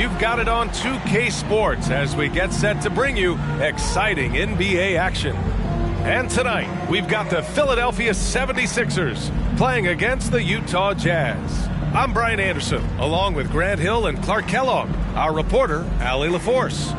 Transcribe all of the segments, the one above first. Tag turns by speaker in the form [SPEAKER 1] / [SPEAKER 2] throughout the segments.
[SPEAKER 1] You've got it on 2K Sports as we get set to bring you exciting NBA action. And tonight, we've got the Philadelphia 76ers playing against the Utah Jazz. I'm Brian Anderson, along with Grant Hill and Clark Kellogg, our reporter, Allie LaForce.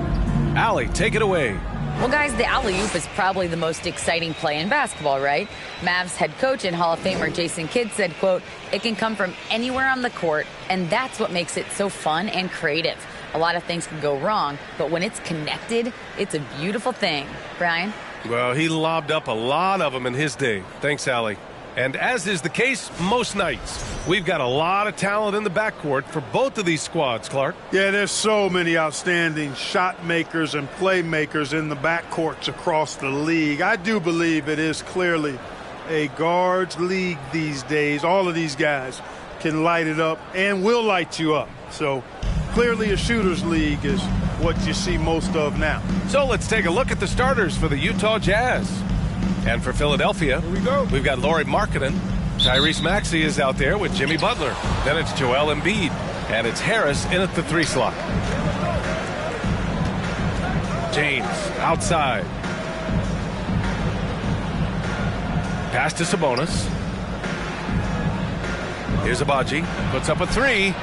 [SPEAKER 1] Allie, take it away.
[SPEAKER 2] Well, guys, the alley-oop is probably the most exciting play in basketball, right? Mavs head coach and Hall of Famer Jason Kidd said, quote, "It can come from anywhere on the court, and that's what makes it so fun and creative. A lot of things can go wrong, but when it's connected, it's a beautiful thing." Brian?
[SPEAKER 1] Well, he lobbed up a lot of them in his day. Thanks, Allie. And as is the case most nights, we've got a lot of talent in the backcourt for both of these squads, Clark.
[SPEAKER 3] Yeah, there's so many outstanding shot makers and playmakers in the backcourts across the league. I do believe it is clearly a guards league these days. All of these guys can light it up and will light you up. So clearly a shooters league is what you see most of now.
[SPEAKER 1] So let's take a look at the starters for the Utah Jazz. And for Philadelphia,
[SPEAKER 3] here we go.
[SPEAKER 1] We've got Lauri Markkanen. Tyrese Maxey is out there with Jimmy Butler. Then it's Joel Embiid. And it's Harris in at the 3 slot. James outside. Pass to Sabonis. Here's Abaji. Puts up a 3.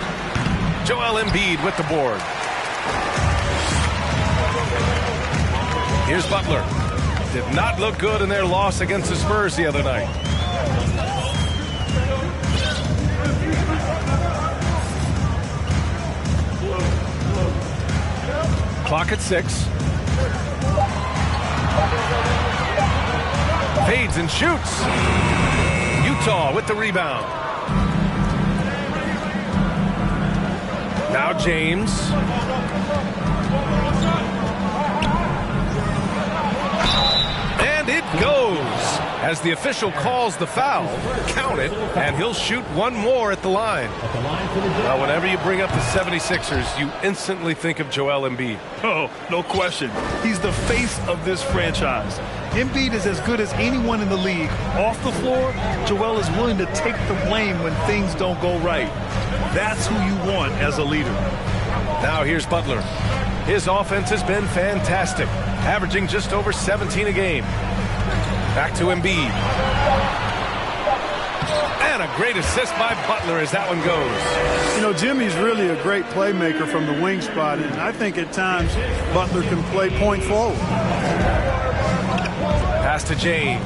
[SPEAKER 1] Joel Embiid with the board. Here's Butler. Did not look good in their loss against the Spurs the other night. Clock at 6. Fades and shoots. Utah with the rebound. Now James. And it goes. As the official calls the foul, count it, and he'll shoot one more at the line. Now, whenever you bring up the 76ers, you instantly think of Joel Embiid.
[SPEAKER 4] Oh, no question. He's the face of this franchise. Embiid is as good as anyone in the league. Off the floor, Joel is willing to take the blame when things don't go right. That's who you want as a leader.
[SPEAKER 1] Now here's Butler. His offense has been fantastic, averaging just over 17 a game. Back to Embiid. And a great assist by Butler as that one goes.
[SPEAKER 3] You know, Jimmy's really a great playmaker from the wing spot, and I think at times Butler can play point forward.
[SPEAKER 1] Pass to James.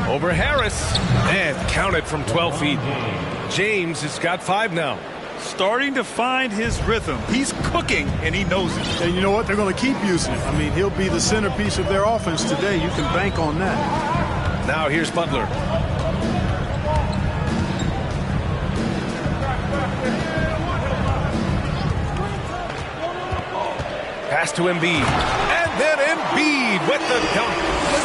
[SPEAKER 1] Over Harris. And counted from 12 feet. James has got 5 now.
[SPEAKER 4] Starting to find his rhythm. He's cooking, and he knows it.
[SPEAKER 3] And you know what? They're going to keep using it. I mean, he'll be the centerpiece of their offense today. You can bank on that.
[SPEAKER 1] Now here's Butler. Pass to Embiid. And then Embiid with the dunk.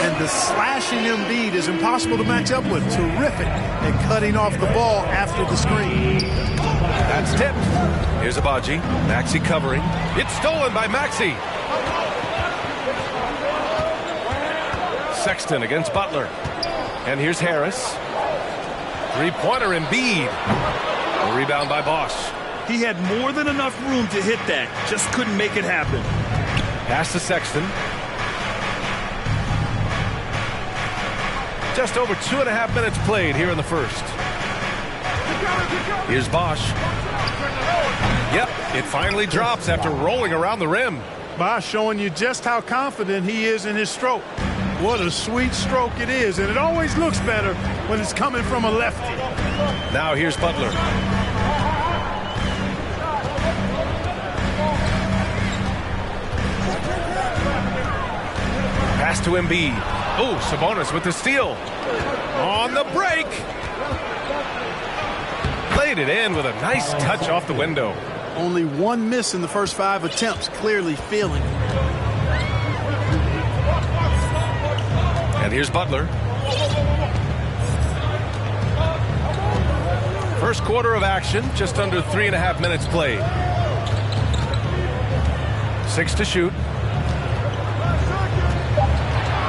[SPEAKER 3] And the slashing Embiid is impossible to match up with. Terrific at cutting off the ball after the screen.
[SPEAKER 1] That's tipped. Here's Abaji. Maxey covering. It's stolen by Maxey. Sexton against Butler. And here's Harris. Three-pointer Embiid. A rebound by Bosch.
[SPEAKER 4] He had more than enough room to hit that. Just couldn't make it happen.
[SPEAKER 1] Pass to Sexton. Just over 2.5 minutes played here in the first. Here's Bosch. Yep, it finally drops after rolling around the rim.
[SPEAKER 3] Bosch showing you just how confident he is in his stroke. What a sweet stroke it is, and it always looks better when it's coming from a lefty.
[SPEAKER 1] Now here's Butler. Pass to Embiid. Oh, Sabonis with the steal. On the break. Played it in with a nice touch off the window.
[SPEAKER 3] Only one miss in the first 5 attempts, clearly feeling it.
[SPEAKER 1] And here's Butler. First quarter of action, just under 3.5 minutes played. 6 to shoot.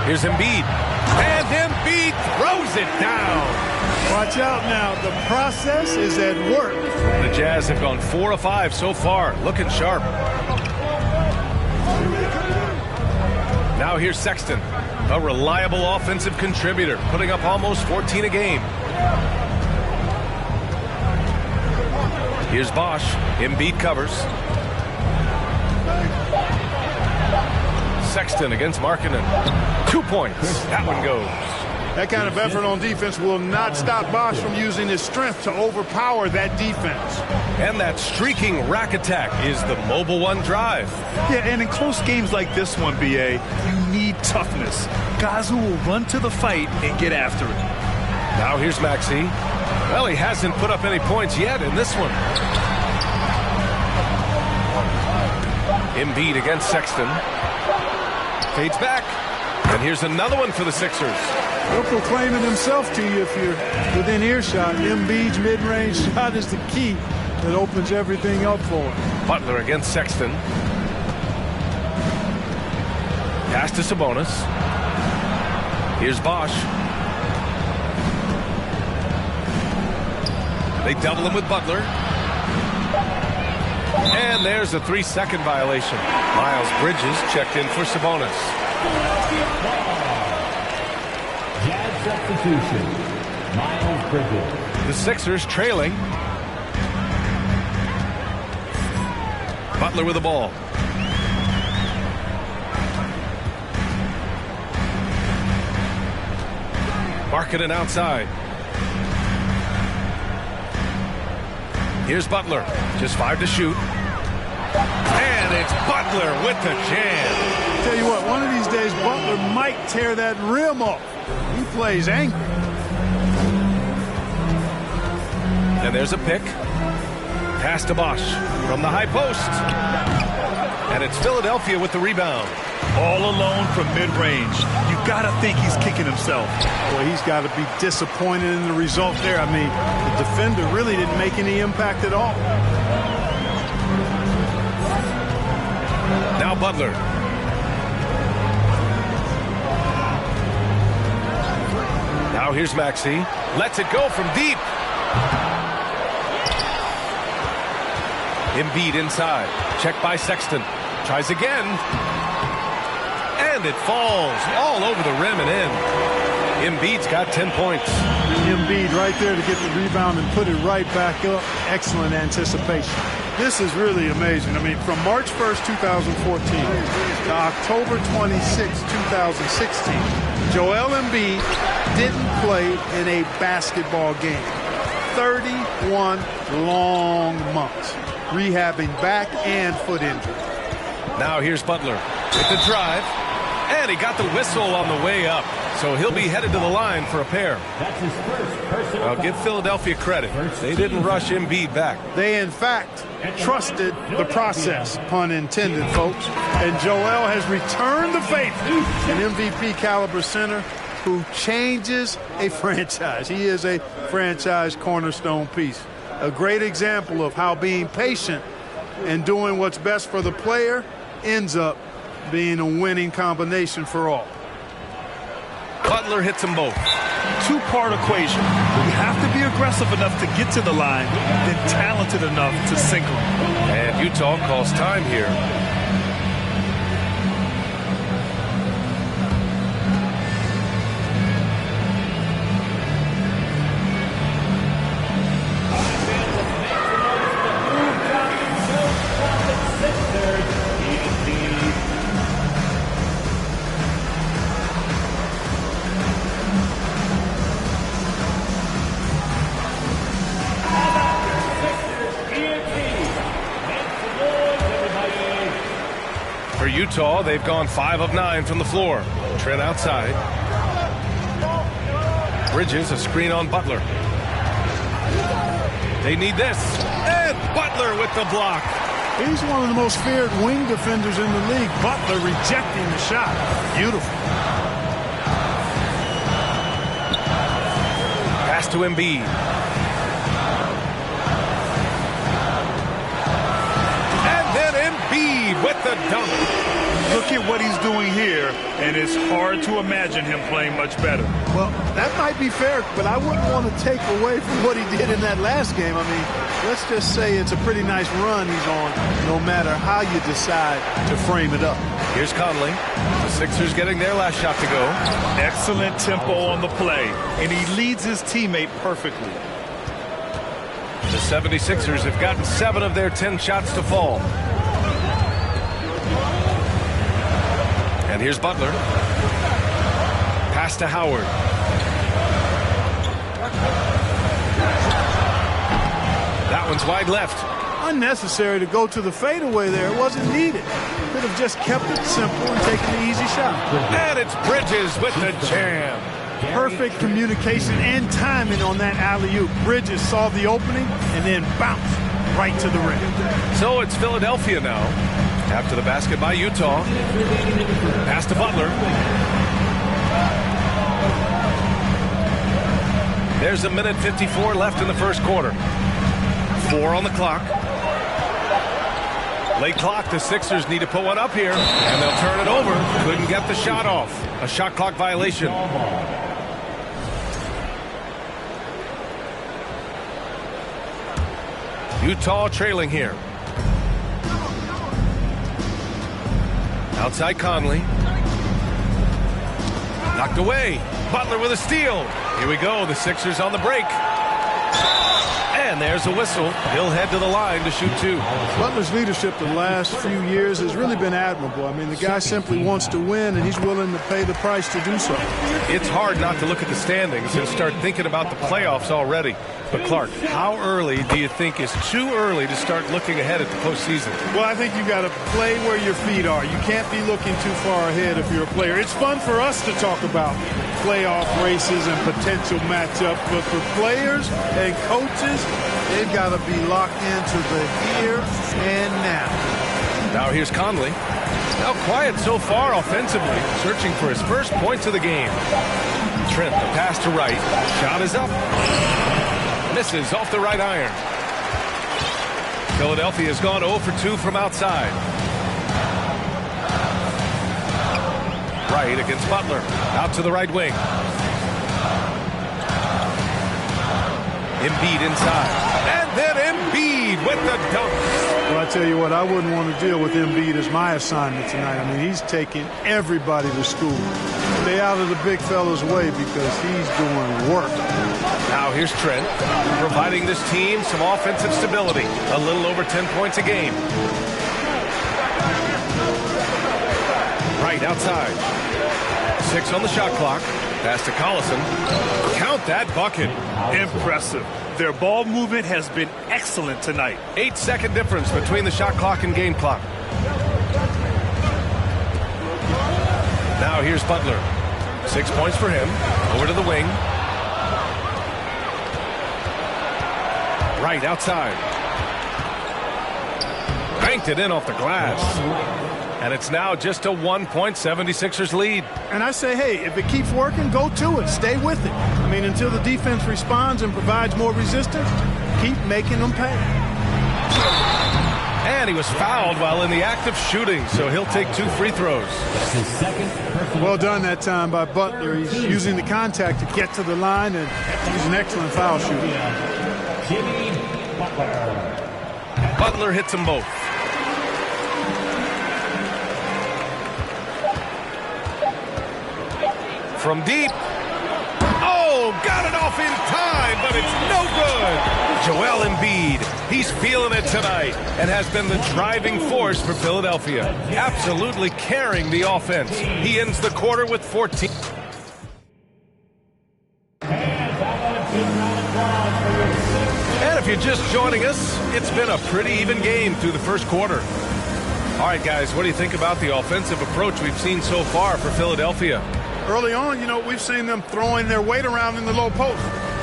[SPEAKER 1] Here's Embiid. And Embiid throws it down.
[SPEAKER 3] Watch out now. The process is at work.
[SPEAKER 1] The Jazz have gone 4 of 5 so far, looking sharp. Now here's Sexton, a reliable offensive contributor, putting up almost 14 a game. Here's Bosch. Embiid covers. Sexton against Markkanen. 2 points. That one goes.
[SPEAKER 3] That kind of effort on defense will not stop Bosch from using his strength to overpower that defense.
[SPEAKER 1] And that streaking rack attack is the Mobile One drive.
[SPEAKER 4] Yeah, and in close games like this one, BA, you need toughness. Guys who will run to the fight and get after it.
[SPEAKER 1] Now here's Maxey. Well, he hasn't put up any points yet in this one. Embiid against Sexton. Fades back. And here's another one for the Sixers.
[SPEAKER 3] He'll proclaim it himself to you if you're within earshot. Embiid's mid-range shot is the key that opens everything up for him.
[SPEAKER 1] Butler against Sexton. Pass to Sabonis. Here's Bosch. They double him with Butler. And there's a 3-second violation. Miles Bridges checked in for Sabonis.
[SPEAKER 5] Jazz substitution. Miles Bridges.
[SPEAKER 1] The Sixers trailing. Butler with the ball. Markkanen outside. Here's Butler. Just 5 to shoot. And it's Butler with the jam.
[SPEAKER 3] Tell you what, one of these days Butler might tear that rim off. He plays angry.
[SPEAKER 1] And there's a pick. Pass to Bosch from the high post. And it's Philadelphia with the rebound.
[SPEAKER 4] All alone from mid-range. You got to think he's kicking himself.
[SPEAKER 3] Boy, he's got to be disappointed in the result there. I mean, the defender really didn't make any impact at all.
[SPEAKER 1] Now Butler. Now here's Maxey. Lets it go from deep. Embiid inside. Checked by Sexton. Tries again. And it falls all over the rim and in. Embiid's got 10 points.
[SPEAKER 3] Embiid right there to get the rebound and put it right back up. Excellent anticipation. This is really amazing. I mean, from March 1st, 2014 to October 26, 2016, Joel Embiid didn't play in a basketball game. 31 long months, rehabbing back and foot injury.
[SPEAKER 1] Now here's Butler with the drive. And he got the whistle on the way up. So he'll be headed to the line for a pair.
[SPEAKER 5] That's his first personal
[SPEAKER 1] I'll give Philadelphia credit. They didn't rush Embiid back.
[SPEAKER 3] They, in fact, trusted the process, pun intended, folks. And Joel has returned the faith. An MVP caliber center who changes a franchise. He is a franchise cornerstone piece. A great example of how being patient and doing what's best for the player ends up being a winning combination for all.
[SPEAKER 1] Butler hits them both.
[SPEAKER 4] Two-part equation. You have to be aggressive enough to get to the line, then talented enough to sink them.
[SPEAKER 1] And Utah calls time here. Utah, they've gone 5 of 9 from the floor. Trent outside. Bridges, a screen on Butler. They need this. And Butler with the block.
[SPEAKER 3] He's one of the most feared wing defenders in the league. Butler rejecting the shot. Beautiful.
[SPEAKER 1] Pass to Embiid. And then Embiid with the dunk.
[SPEAKER 4] look at what he's doing here, and it's hard to imagine him playing much better.
[SPEAKER 3] Well, that might be fair, but I wouldn't want to take away from what he did in that last game. I mean, let's just say it's a pretty nice run he's on, no matter how you decide to frame it up.
[SPEAKER 1] Here's Conley. The Sixers getting their last shot to go.
[SPEAKER 4] Excellent tempo on the play, and he leads his teammate perfectly.
[SPEAKER 1] The 76ers have gotten 7 of their 10 shots to fall. And here's Butler. Pass to Howard. That one's wide left.
[SPEAKER 3] Unnecessary to go to the fadeaway there. It wasn't needed. Could have just kept it simple and taken the easy shot.
[SPEAKER 1] And it's Bridges with the jam.
[SPEAKER 3] Perfect communication and timing on that alley-oop. Bridges saw the opening and then bounced right to the rim.
[SPEAKER 1] So it's Philadelphia now. After the basket by Utah. Pass to Butler. There's a minute 54 left in the first quarter. 4 on the clock. Late clock, the Sixers need to put one up here, and they'll turn it over. Couldn't get the shot off. A shot clock violation. Utah trailing here. Outside Conley. Knocked away. Butler with a steal. Here we go. The Sixers on the break. And there's a whistle. He'll head to the line to shoot 2.
[SPEAKER 3] Butler's leadership the last few years has really been admirable. I mean, the guy simply wants to win, and he's willing to pay the price to do so.
[SPEAKER 1] It's hard not to look at the standings and start thinking about the playoffs already. But, Clark, how early do you think is too early to start looking ahead at the postseason?
[SPEAKER 3] Well, I think you got to play where your feet are. You can't be looking too far ahead if you're a player. It's fun for us to talk about playoff races and potential matchups, but for players and coaches, they've got to be locked into the here and now.
[SPEAKER 1] Now here's Conley. Now quiet so far offensively, searching for his first points of the game. Trent, the pass to right. Shot is up. Misses off the right iron. Philadelphia has gone 0 for 2 from outside. Right against Butler. Out to the right wing. Embiid inside. And then Embiid with the dunk.
[SPEAKER 3] Well, I tell you what, I wouldn't want to deal with Embiid as my assignment tonight. I mean, he's taking everybody to school. Stay out of the big fella's way because he's doing work.
[SPEAKER 1] Now here's Trent, providing this team some offensive stability. A little over 10 points a game. Right outside. 6 on the shot clock. Pass to Collison. Count that bucket.
[SPEAKER 4] Impressive. Their ball movement has been excellent tonight.
[SPEAKER 1] 8-second difference between the shot clock and game clock. Now here's Butler. 6 points for him. Over to the wing. Right outside. Banked it in off the glass. And it's now just a 1-point 76ers lead.
[SPEAKER 3] And I say, hey, if it keeps working, go to it. Stay with it. I mean, until the defense responds and provides more resistance, keep making them pay.
[SPEAKER 1] And he was fouled while in the act of shooting, so he'll take 2 free throws.
[SPEAKER 3] Well done that time by Butler. He's using the contact to get to the line, and he's an excellent foul shooter.
[SPEAKER 1] Butler hits them both. From deep. Oh, got it off in time, but it's no good. Joel Embiid, he's feeling it tonight and has been the driving force for Philadelphia, absolutely carrying the offense. He ends the quarter with 14. And if you're just joining us, it's been a pretty even game through the first quarter. All right, guys, what do you think about the offensive approach we've seen so far for Philadelphia?
[SPEAKER 3] Early on, you know, we've seen them throwing their weight around in the low post,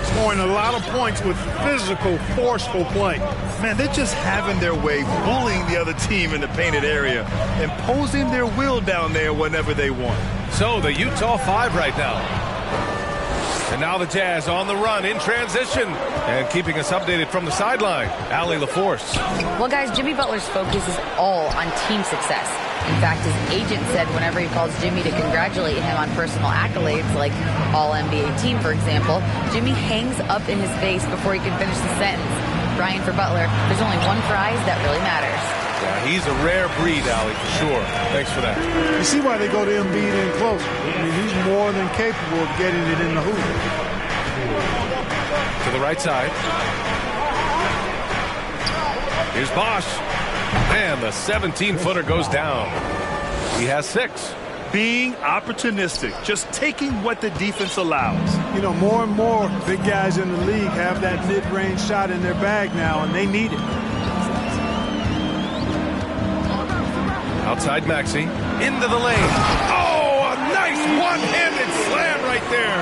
[SPEAKER 3] scoring a lot of points with physical, forceful play.
[SPEAKER 4] Man, they're just having their way, bullying the other team in the painted area, imposing their will down there whenever they want.
[SPEAKER 1] So the Utah 5 right now. And now the Jazz on the run in transition. And keeping us updated from the sideline, Allie LaForce.
[SPEAKER 2] Well, guys, Jimmy Butler's focus is all on team success. In fact, his agent said whenever he calls Jimmy to congratulate him on personal accolades, like All-NBA team, for example, Jimmy hangs up in his face before he can finish the sentence. Brian, for Butler, there's only one prize that really matters.
[SPEAKER 1] Yeah, he's a rare breed, Allie, for sure. Thanks for that.
[SPEAKER 3] You see why they go to Embiid in close. I mean, he's more than capable of getting it in the hoop.
[SPEAKER 1] To the right side. Here's Bosch. And the 17-footer goes down. He has 6.
[SPEAKER 4] Being opportunistic, just taking what the defense allows.
[SPEAKER 3] You know, more and more big guys in the league have that mid-range shot in their bag now, and they need it.
[SPEAKER 1] Outside Maxey. Into the lane. Oh, a nice one-handed slam right there.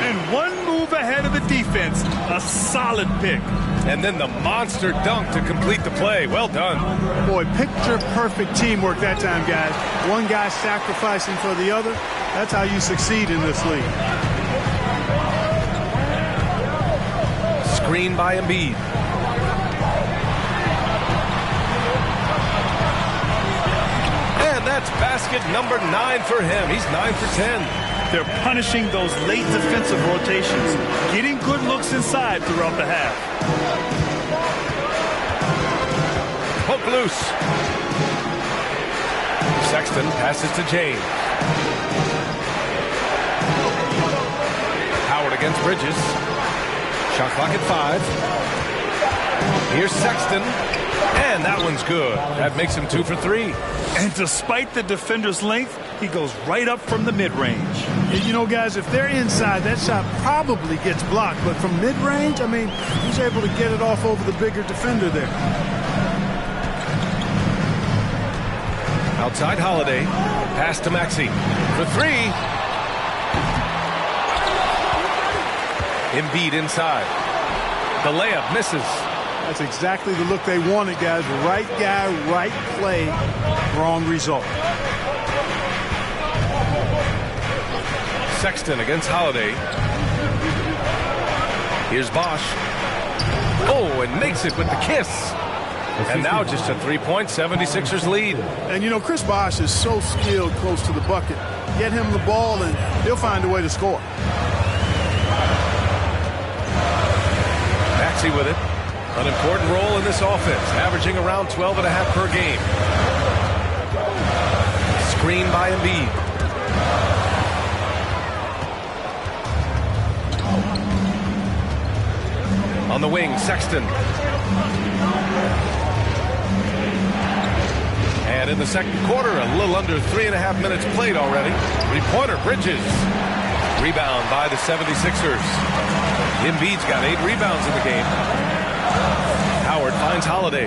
[SPEAKER 4] And one move ahead of the defense. A solid pick.
[SPEAKER 1] And then the monster dunk to complete the play. Well done.
[SPEAKER 3] Boy, picture-perfect teamwork that time, guys. One guy sacrificing for the other. That's how you succeed in this league.
[SPEAKER 1] Screen by Embiid. And that's basket number 9 for him. He's 9 for 10.
[SPEAKER 4] They're punishing those late defensive rotations, getting good looks inside throughout the half.
[SPEAKER 1] Poke loose. Sexton passes to James. Howard against Bridges. Shot clock at 5. Here's Sexton. And that one's good. That makes him 2 for 3.
[SPEAKER 4] And despite the defender's length, he goes right up from the mid-range.
[SPEAKER 3] You know, guys, if they're inside, that shot probably gets blocked. But from mid-range, I mean, he's able to get it off over the bigger defender there.
[SPEAKER 1] Outside Holiday. Pass to Maxey. For 3. Embiid inside. The layup misses.
[SPEAKER 3] That's exactly the look they wanted, guys. Right guy, right play, wrong result.
[SPEAKER 1] Sexton against Holiday. Here's Bosch. Oh, and makes it with the kiss. And now just a 3-point 76ers lead.
[SPEAKER 3] And, you know, Chris Bosch is so skilled close to the bucket. Get him the ball, and he'll find a way to score.
[SPEAKER 1] Maxey with it. An important role in this offense, averaging around 12.5 per game. Screen by Embiid. On the wing, Sexton. And in the second quarter, a little under 3.5 minutes played already. Three-pointer, Bridges. Rebound by the 76ers. Embiid's got 8 rebounds in the game. Howard finds Holiday.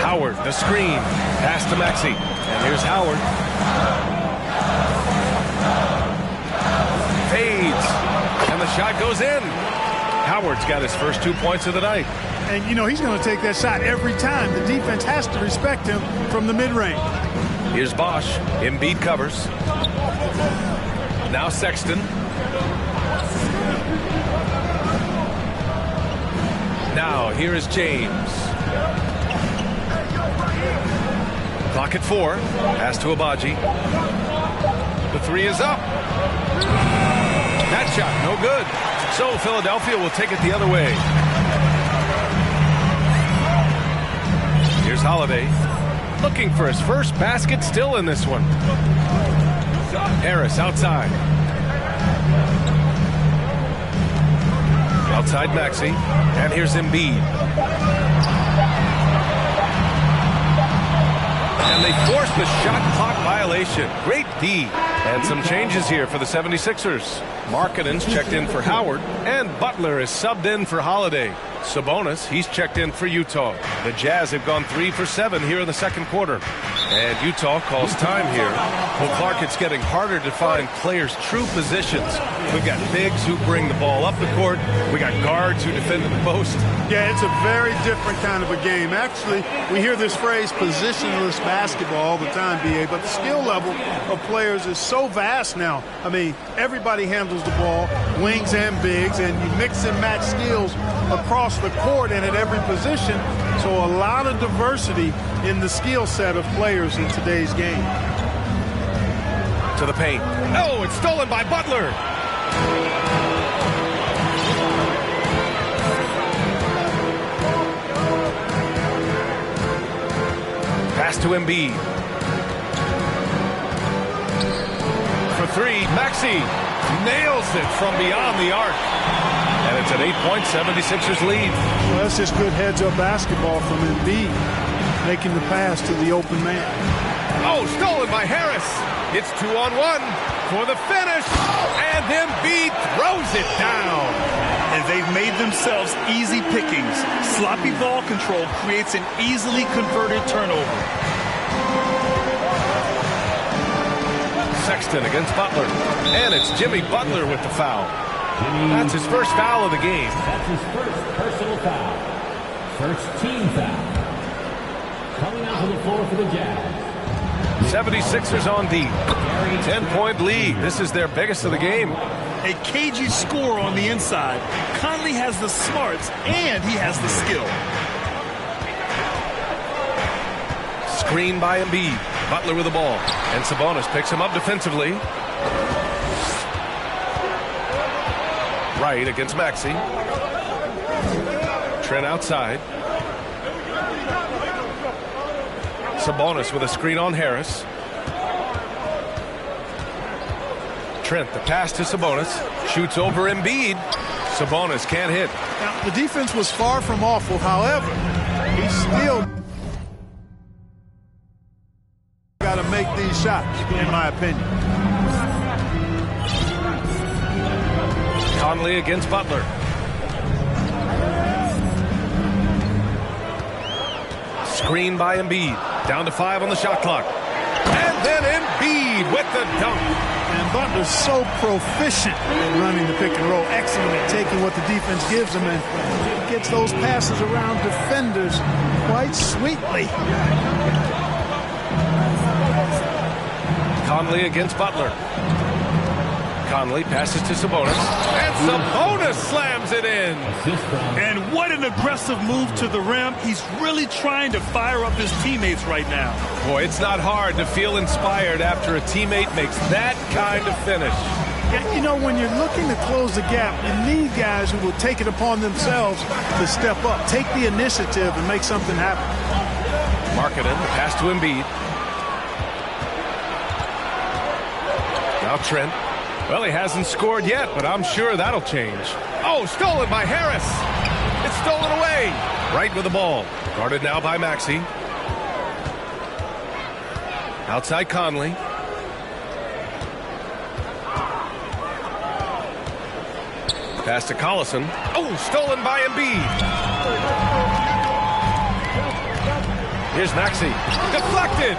[SPEAKER 1] Howard, the screen. Pass to Maxey. And here's Howard. Fades. And the shot goes in. Howard's got his first 2 points of the night.
[SPEAKER 3] And, you know, he's going to take that shot every time. The defense has to respect him from the mid-range.
[SPEAKER 1] Here's Bosch. Embiid covers. Now Sexton. Now here is James. Clock at 4. Pass to Abaji. The 3 is up. That shot no good. So Philadelphia will take it the other way. Here's Holiday. Looking for his first basket, still in this one. Harris outside. Outside Maxey. And here's Embiid. And they force the shot clock violation. Great D. And some changes here for the 76ers. Markkanen's checked in for Howard. And Butler is subbed in for Holiday. Sabonis, he's checked in for Utah. The Jazz have gone 3 for 7 here in the second quarter. And Utah calls time here. Well, Clark, it's getting harder to find players' true positions. We've got bigs who bring the ball up the court. We got guards who defend at the post.
[SPEAKER 3] Yeah, it's a very different kind of a game. Actually, we hear this phrase positionless basketball all the time, BA, but the skill level of players is so vast now. I mean, everybody handles the ball, wings and bigs, and you mix and match skills across the court and at every position. So a lot of diversity in the skill set of players in today's game.
[SPEAKER 1] To the paint. Oh, it's stolen by Butler. Pass to Embiid. For three, Maxey nails it from beyond the arc. And it's an 8-point 76ers lead.
[SPEAKER 3] Well, that's just good heads-up basketball from Embiid, making the pass to the open man.
[SPEAKER 1] Oh, stolen by Harris. It's 2-on-1 for the finish. And Embiid throws it down.
[SPEAKER 4] And they've made themselves easy pickings. Sloppy ball control creates an easily converted turnover.
[SPEAKER 1] Sexton against Butler. And it's Jimmy Butler with the foul. That's his first foul of the game.
[SPEAKER 5] That's his first personal foul. First team foul. Coming out to the floor for the Jazz.
[SPEAKER 1] 76ers on deep. 10-point lead. This is their biggest of the game.
[SPEAKER 4] A cagey score on the inside. Conley has the smarts and he has the skill.
[SPEAKER 1] Screen by Embiid. Butler with the ball. And Sabonis picks him up defensively. Right against Maxey. Trent outside. Sabonis with a screen on Harris. Trent, the pass to Sabonis. Shoots over Embiid. Sabonis can't hit.
[SPEAKER 3] Now, the defense was far from awful. However, he still got to make these shots, in my opinion.
[SPEAKER 1] Conley against Butler. Screen by Embiid. Down to 5 on the shot clock. And then Embiid with the dunk.
[SPEAKER 3] And Butler's so proficient in running the pick and roll. Excellent at taking what the defense gives him and gets those passes around defenders quite sweetly.
[SPEAKER 1] Conley against Butler. Conley passes to Sabonis. And Sabonis slams it in.
[SPEAKER 4] And what an aggressive move to the rim. He's really trying to fire up his teammates right now.
[SPEAKER 1] Boy, it's not hard to feel inspired after a teammate makes that kind of finish.
[SPEAKER 3] Yeah, you know, when you're looking to close the gap, you need guys who will take it upon themselves to step up, take the initiative, and make something happen.
[SPEAKER 1] Markkanen, the pass to Embiid. Now Trent. Well, he hasn't scored yet, but I'm sure that'll change. Oh, stolen by Harris. It's stolen away. Right with the ball. Guarded now by Maxey. Outside Conley. Pass to Collison. Oh, stolen by Embiid. Here's Maxey. Deflected.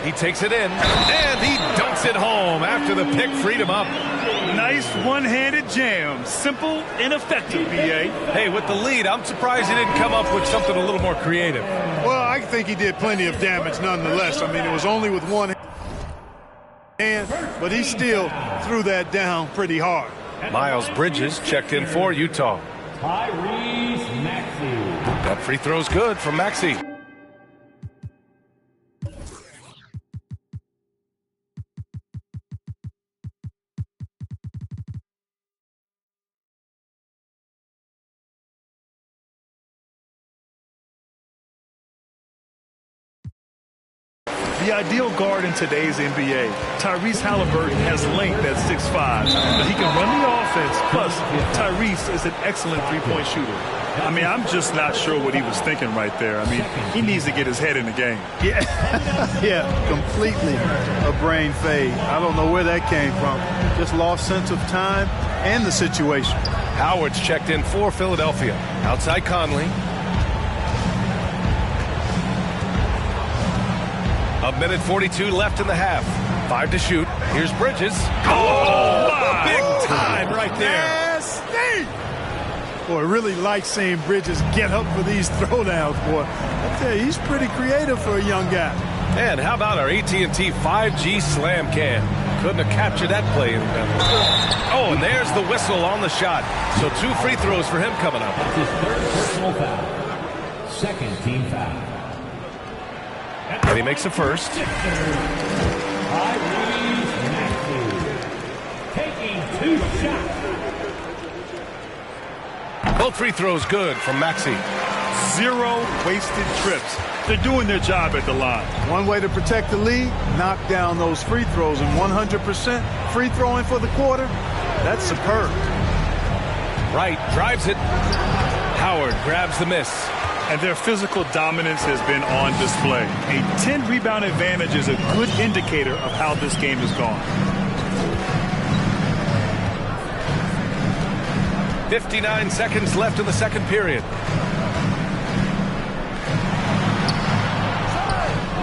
[SPEAKER 1] He takes it in, and he dunks it home after the pick freed him up.
[SPEAKER 4] Nice one-handed jam. Simple and effective, B.A.
[SPEAKER 1] Hey, with the lead, I'm surprised he didn't come up with something a little more creative.
[SPEAKER 3] Well, I think he did plenty of damage nonetheless. I mean, it was only with one hand, but he still threw that down pretty hard.
[SPEAKER 1] Miles Bridges checked in for Utah.
[SPEAKER 5] Tyrese Maxey.
[SPEAKER 1] That free throw's good from Maxey.
[SPEAKER 4] The ideal guard in today's NBA, Tyrese Halliburton, has length at 6'5", but he can run the offense. Plus, Tyrese is an excellent three-point shooter. I mean, I'm just not sure what he was thinking right there. I mean, he needs to get his head in the game.
[SPEAKER 3] Yeah, yeah, completely a brain fade. I don't know where that came from. Just lost sense of time and the situation.
[SPEAKER 1] Howard's checked in for Philadelphia. Outside Conley. A minute 42 left in the half. 5 to shoot. Here's Bridges. Oh, big time right there.
[SPEAKER 3] Nasty! Boy, I really like seeing Bridges get up for these throwdowns, boy. I tell you, he's pretty creative for a young guy.
[SPEAKER 1] And how about our AT&T 5G slam cam? Couldn't have captured that play. Oh, and there's the whistle on the shot. So 2 free throws for him coming up.
[SPEAKER 5] That's his third personal foul. Second team foul.
[SPEAKER 1] And he makes the first.
[SPEAKER 5] Taking 2 shots.
[SPEAKER 1] Both free throws good from Maxey.
[SPEAKER 4] 0 wasted trips. They're doing their job at the line.
[SPEAKER 3] One way to protect the lead, knock down those free throws, and 100% free throwing for the quarter, that's superb.
[SPEAKER 1] Wright drives it. Howard grabs the miss.
[SPEAKER 4] And their physical dominance has been on display. A 10-rebound advantage is a good indicator of how this game has gone.
[SPEAKER 1] 59 seconds left in the second period.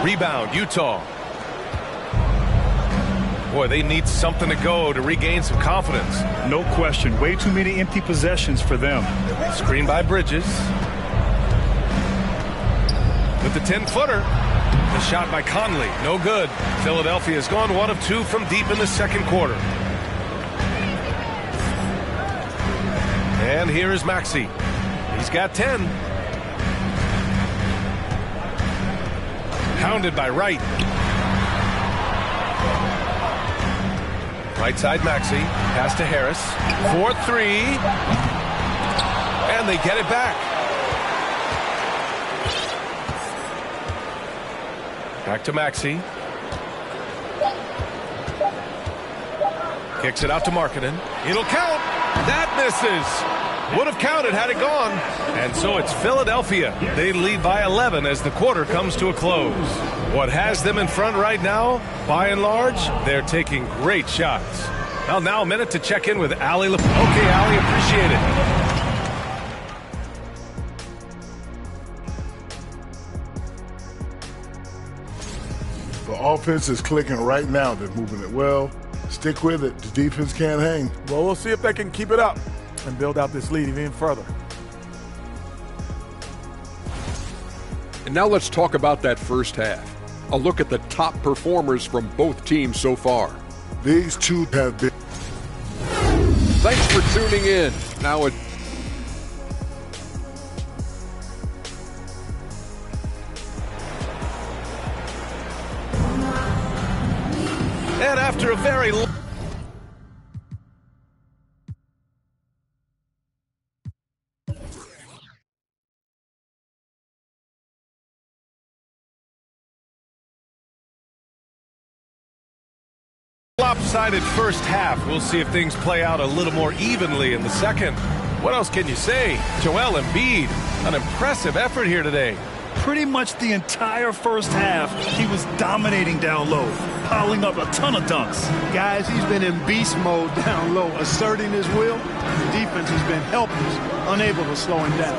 [SPEAKER 1] Rebound, Utah. Boy, they need something to go to regain some confidence.
[SPEAKER 4] No question. Way too many empty possessions for them.
[SPEAKER 1] Screen by Bridges. With the 10-footer. The shot by Conley. No good. Philadelphia has gone 1 of 2 from deep in the second quarter. And here is Maxey. He's got 10. Pounded by Wright. Right side Maxey. Pass to Harris. 4-3. And they get it back. Back to Maxey. Kicks it out to Markkanen. It'll count. That misses. Would have counted had it gone. And so it's Philadelphia. They lead by 11 as the quarter comes to a close. What has them in front right now, by and large, they're taking great shots. Well, now a minute to check in with Allie. Okay, Allie, appreciate it.
[SPEAKER 6] The offense is clicking right now. They're moving it well. Stick with it. The defense can't hang.
[SPEAKER 7] Well, we'll see if they can keep it up and build out this lead even further.
[SPEAKER 8] And now let's talk about that first half. A look at the top performers from both teams so far.
[SPEAKER 6] These two have been.
[SPEAKER 8] Thanks for tuning in. Now it.
[SPEAKER 1] And after a very lopsided first half, we'll see if things play out a little more evenly in the second. What else can you say? Joel Embiid, an impressive effort here today.
[SPEAKER 4] Pretty much the entire first half, he was dominating down low, piling up a ton of dunks.
[SPEAKER 3] Guys, he's been in beast mode down low, asserting his will. The defense has been helpless, unable to slow him down.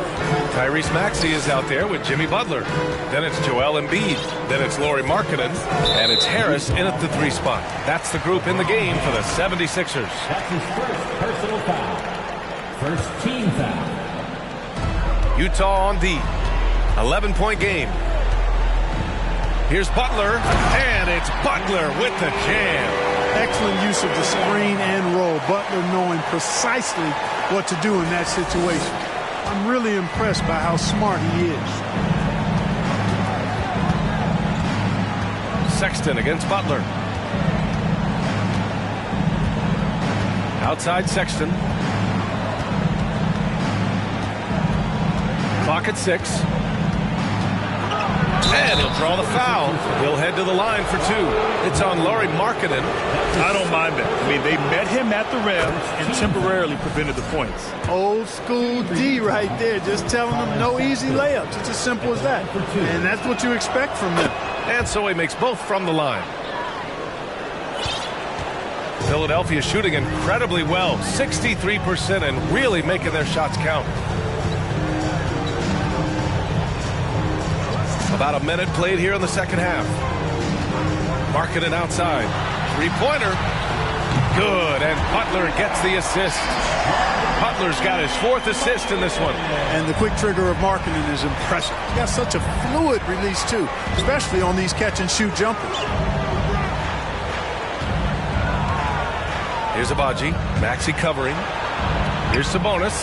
[SPEAKER 1] Tyrese Maxey is out there with Jimmy Butler. Then it's Joel Embiid. Then it's Lauri Markkanen. And it's Harris in at the 3 spot. That's the group in the game for the 76ers.
[SPEAKER 5] That's his first personal foul. First team foul.
[SPEAKER 1] Utah on D. 11-point game. Here's Butler, and it's Butler with the jam.
[SPEAKER 3] Excellent use of the screen and roll. Butler knowing precisely what to do in that situation. I'm really impressed by how smart he is.
[SPEAKER 1] Sexton against Butler. Outside Sexton. Clock at 6. And he'll draw the foul. He'll head to the line for 2. It's on Lauri Markkanen.
[SPEAKER 4] I don't mind that. I mean, they met him at the rim and temporarily prevented the points.
[SPEAKER 3] Old school D right there, just telling them no easy layups. It's as simple as that. And that's what you expect from them.
[SPEAKER 1] And so he makes both from the line. Philadelphia shooting incredibly well, 63%, and really making their shots count. About a minute played here in the second half. Markkanen outside. Three-pointer. Good, and Butler gets the assist. Butler's got his 4th assist in this one.
[SPEAKER 3] And the quick trigger of Markkanen is impressive. He's got such a fluid release, too, especially on these catch-and-shoot jumpers.
[SPEAKER 1] Here's Agbaji. Maxey covering. Here's Sabonis.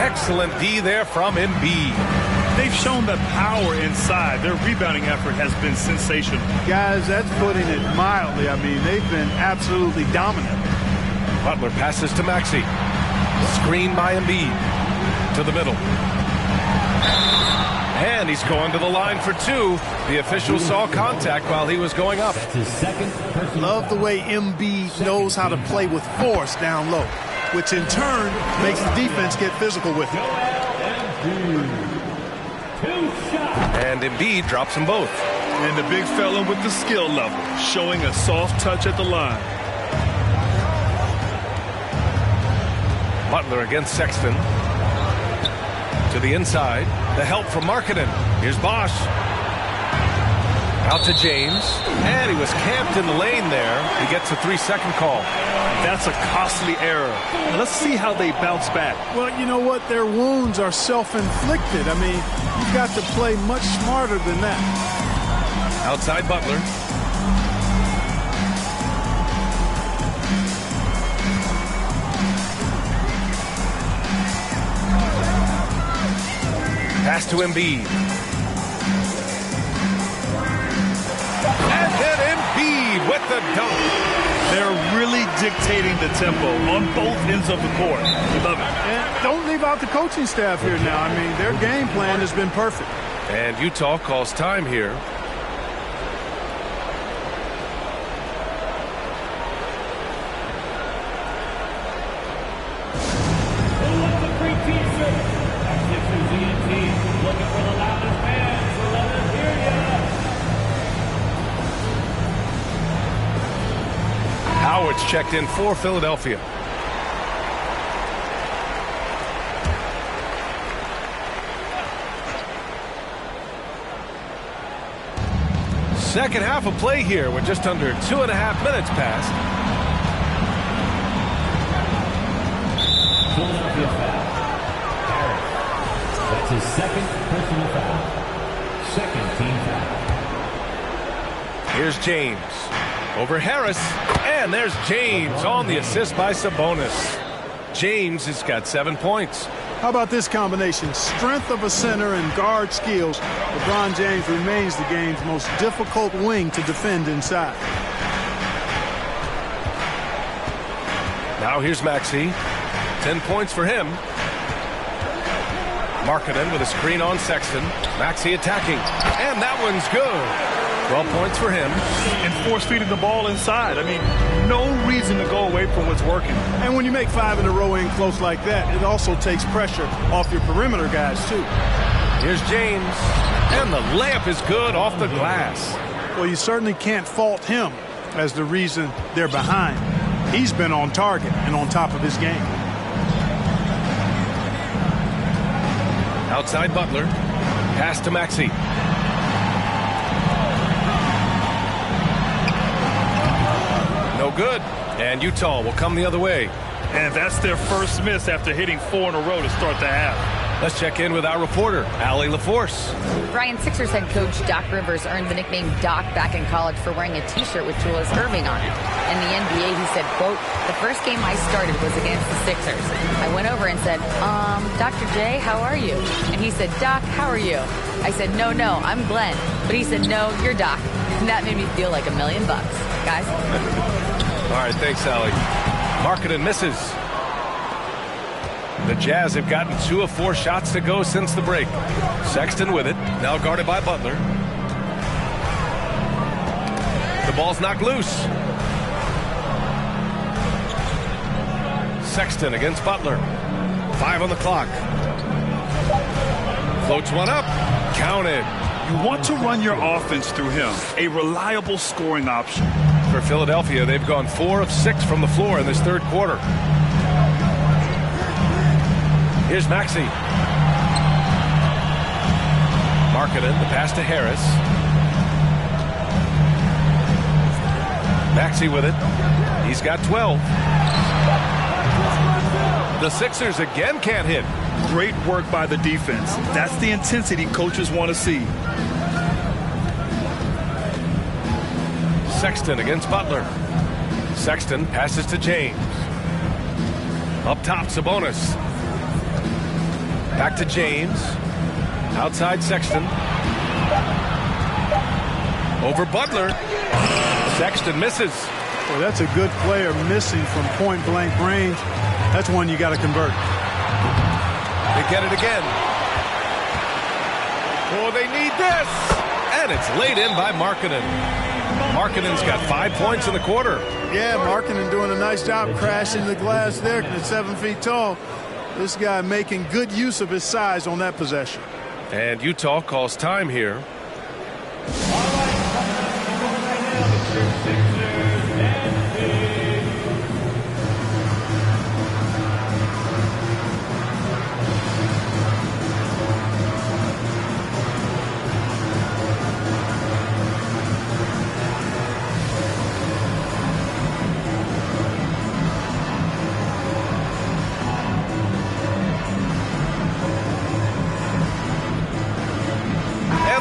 [SPEAKER 1] Excellent D there from Embiid.
[SPEAKER 4] They've shown that power inside. Their rebounding effort has been sensational.
[SPEAKER 3] Guys, that's putting it mildly. I mean, they've been absolutely dominant.
[SPEAKER 1] Butler passes to Maxey. Screen by Embiid. To the middle. And he's going to the line for 2. The official saw contact while he was going up.
[SPEAKER 5] That's his second personal
[SPEAKER 3] Love the way Embiid knows how to play with force down low, which in turn makes the defense get physical with him.
[SPEAKER 1] And Embiid drops them both.
[SPEAKER 4] And the big fella with the skill level, showing a soft touch at the line.
[SPEAKER 1] Butler against Sexton. To the inside. The help from Markkanen. Here's Bosch. Out to James. And he was camped in the lane there. He gets a 3-second call.
[SPEAKER 4] That's a costly error. Now let's see how they bounce back.
[SPEAKER 3] Well, you know what? Their wounds are self-inflicted. I mean, you've got to play much smarter than that.
[SPEAKER 1] Outside Butler. Pass to Embiid. And then Embiid with the dunk.
[SPEAKER 4] They're really dictating the tempo on both ends of the court. We love it.
[SPEAKER 3] And don't leave out the coaching staff here now. I mean, their game plan has been perfect.
[SPEAKER 1] And Utah calls time here. Howard's checked in for Philadelphia. Second half of play here with just under 2.5 minutes passed.
[SPEAKER 5] Philadelphia foul. Harris. That's his second personal foul. Second team foul.
[SPEAKER 1] Here's James. Over Harris. And there's James on the assist by Sabonis. James has got 7 points.
[SPEAKER 3] How about this combination? Strength of a center and guard skills. LeBron James remains the game's most difficult wing to defend inside.
[SPEAKER 1] Now here's Maxey. 10 points for him. Markkanen with a screen on Sexton. Maxey attacking. And that one's good. 12 points for him.
[SPEAKER 4] And force-feeding the ball inside. I mean, no reason to go away from what's working.
[SPEAKER 3] And when you make 5 in a row in close like that, it also takes pressure off your perimeter guys, too.
[SPEAKER 1] Here's James. And the layup is good off the glass.
[SPEAKER 3] Well, you certainly can't fault him as the reason they're behind. He's been on target and on top of his game.
[SPEAKER 1] Outside Butler. Pass to Maxey. No good. And Utah will come the other way.
[SPEAKER 4] And that's their first miss after hitting 4 in a row to start the half.
[SPEAKER 1] Let's check in with our reporter, Allie LaForce.
[SPEAKER 2] Brian, Sixers head coach Doc Rivers earned the nickname Doc back in college for wearing a T-shirt with Julius Erving on it. In the NBA, he said, quote, "The first game I started was against the Sixers. I went over and said, Dr. J, how are you?" And he said, "Doc, how are you?" I said, no, I'm Glenn." But he said, "No, you're Doc." And that made me feel like $1 million. Guys?
[SPEAKER 1] All right, thanks, Allie. Markkanen misses. The Jazz have gotten 2 of 4 shots to go since the break. Sexton with it, now guarded by Butler. The ball's knocked loose. Sexton against Butler. 5 on the clock. Floats one up. Counted.
[SPEAKER 4] You want to run your offense through him. A reliable scoring option.
[SPEAKER 1] For Philadelphia, they've gone 4 of 6 from the floor in this third quarter. Here's Maxey. Markkanen, the pass to Harris. Maxey with it. He's got 12. The Sixers again can't hit.
[SPEAKER 4] Great work by the defense. That's the intensity coaches want to see.
[SPEAKER 1] Sexton against Butler. Sexton passes to James. Up top, Sabonis. Back to James. Outside Sexton. Over Butler. Sexton misses.
[SPEAKER 3] Well, that's a good player missing from point-blank range. That's one you got to convert.
[SPEAKER 1] They get it again. Oh, they need this. And it's laid in by Markkanen. Markkanen's got 5 points in the quarter.
[SPEAKER 3] Yeah, Markkanen doing a nice job crashing the glass there at 7 feet tall. This guy making good use of his size on that possession.
[SPEAKER 1] And Utah calls time here.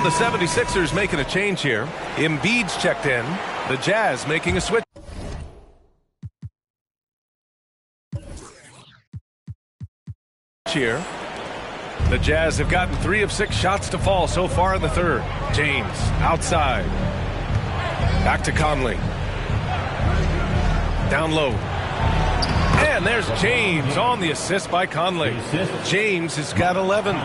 [SPEAKER 1] The 76ers making a change here. Embiid's checked in. The Jazz making a switch. Here. The Jazz have gotten 3 of 6 shots to fall so far in the third. James outside. Back to Conley. Down low. And there's James on the assist by Conley. James has got 11.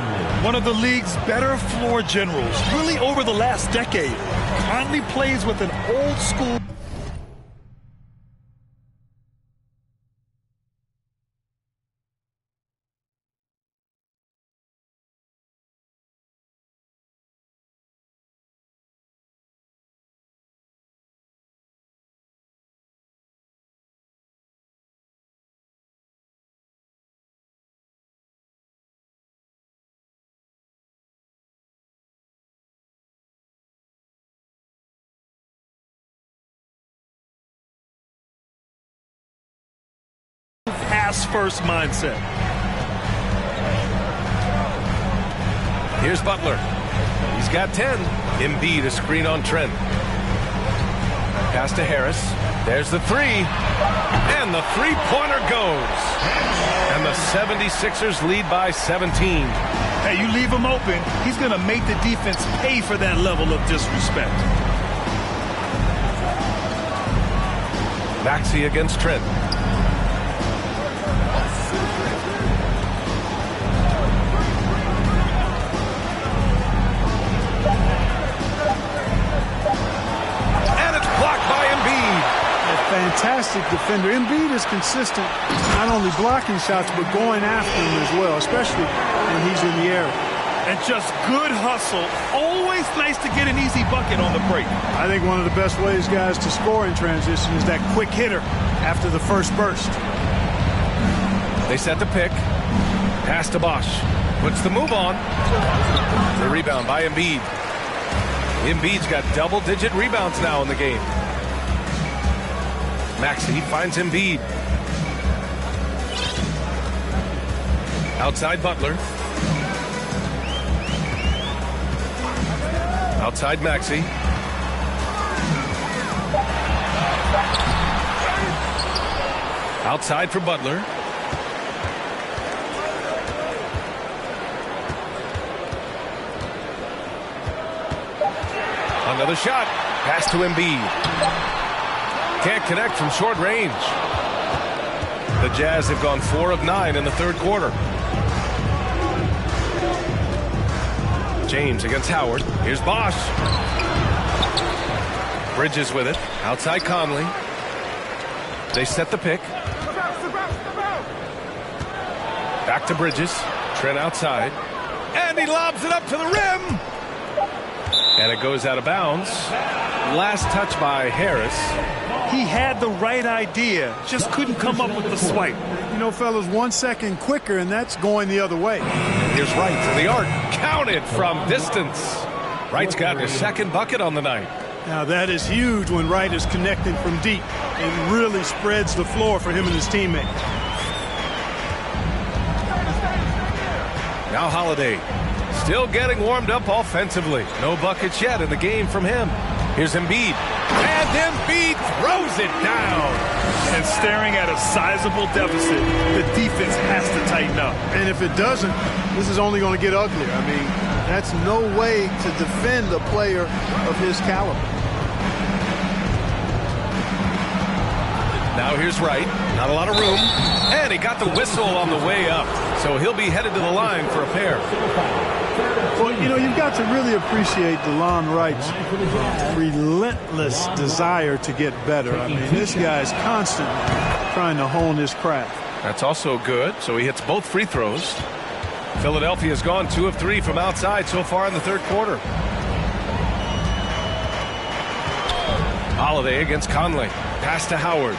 [SPEAKER 4] One of the league's better floor generals, really over the last decade. Conley plays with an old school. Pass-first mindset.
[SPEAKER 1] Here's Butler. He's got 10. Embiid a screen on Trent. Pass to Harris. There's the 3. And the three-pointer goes. And the 76ers lead by 17.
[SPEAKER 4] Hey, you leave him open, he's going to make the defense pay for that level of disrespect.
[SPEAKER 1] Maxey against Trent.
[SPEAKER 3] Fantastic defender. Embiid is consistent, not only blocking shots, but going after them as well, especially when he's in the air.
[SPEAKER 4] And just good hustle. Always nice to get an easy bucket on the break.
[SPEAKER 3] I think one of the best ways, guys, to score in transition is that quick hitter after the first burst.
[SPEAKER 1] They set the pick. Pass to Bosch. Puts the move on. The rebound by Embiid. Embiid's got double-digit rebounds now in the game. Maxey finds Embiid. Outside Butler. Outside Maxey. Outside for Butler. Another shot. Pass to Embiid. Can't connect from short range. The Jazz have gone 4 of 9 in the third quarter. James against Howard. Here's Bosch. Bridges with it. Outside Conley. They set the pick. Back to Bridges. Trent outside. And he lobs it up to the rim. And it goes out of bounds. Last touch by Harris.
[SPEAKER 4] He had the right idea, just couldn't come up with the swipe.
[SPEAKER 3] You know, fellas, 1 second quicker, and that's going the other way.
[SPEAKER 1] Here's Wright to the arc. Counted from distance. Wright's got his second bucket on the night.
[SPEAKER 3] Now, that is huge when Wright is connecting from deep. It really spreads the floor for him and his teammates.
[SPEAKER 1] Now Holiday. Still getting warmed up offensively. No buckets yet in the game from him. Here's Embiid. And Embiid throws it down.
[SPEAKER 4] And staring at a sizable deficit, the defense has to tighten up.
[SPEAKER 3] And if it doesn't, this is only going to get uglier. I mean, that's no way to defend a player of his caliber.
[SPEAKER 1] Now here's Wright. Not a lot of room. And he got the whistle on the way up. So he'll be headed to the line for a pair.
[SPEAKER 3] Well, you know, you've got to really appreciate DeLon Wright's relentless desire to get better. I mean, this guy's constantly trying to hone his craft.
[SPEAKER 1] That's also good. So he hits both free throws. Philadelphia's gone 2 of 3 from outside so far in the third quarter. Holiday against Conley. Pass to Howard.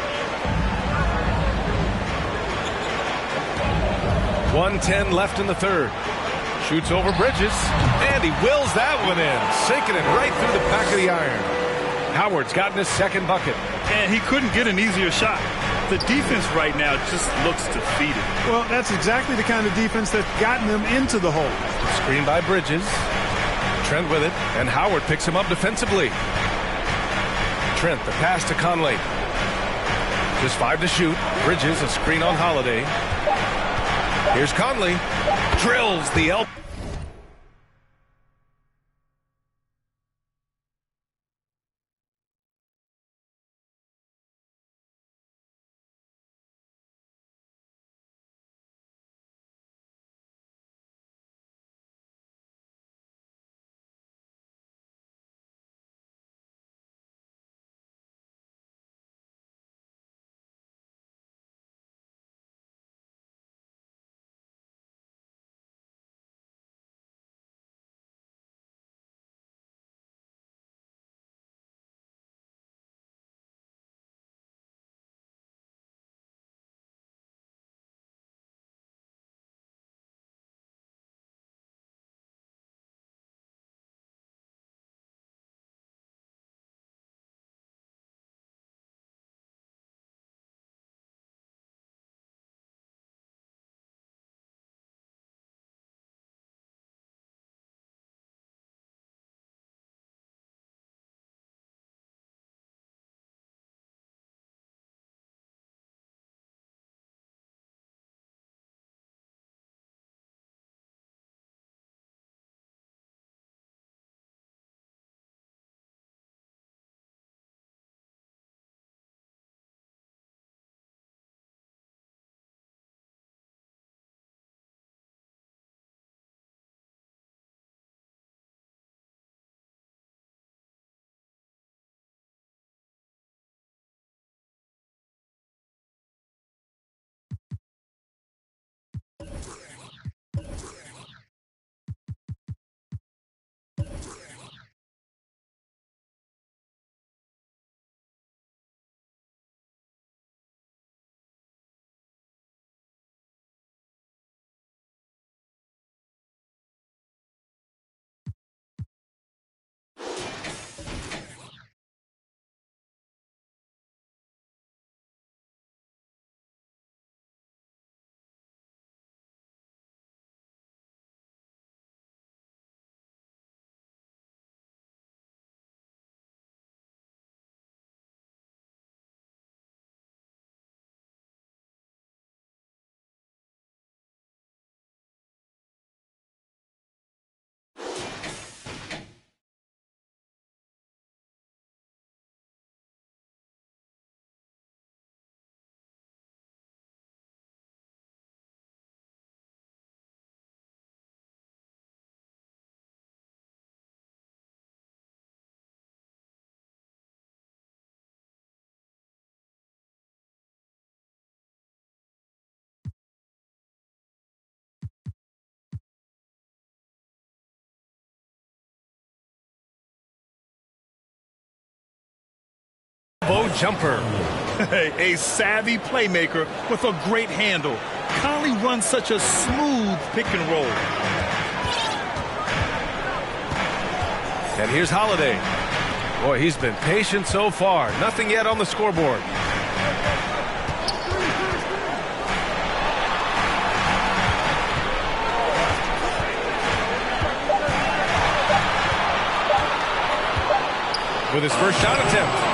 [SPEAKER 1] 1:10 left in the third. Shoots over Bridges. And he wills that one in. Sinking it right through the back of the iron. Howard's gotten his second bucket.
[SPEAKER 4] And he couldn't get an easier shot. The defense right now just looks defeated.
[SPEAKER 3] Well, that's exactly the kind of defense that's gotten them into the hole.
[SPEAKER 1] Screen by Bridges. Trent with it. And Howard picks him up defensively. Trent, the pass to Conley. Just 5 to shoot. Bridges, a screen on Holiday. Here's Conley. Drills the elbow. Bo jumper.
[SPEAKER 4] A savvy playmaker with a great handle. Conley runs such a smooth pick and roll.
[SPEAKER 1] And here's Holiday. Boy, he's been patient so far. Nothing yet on the scoreboard. With his first shot attempt.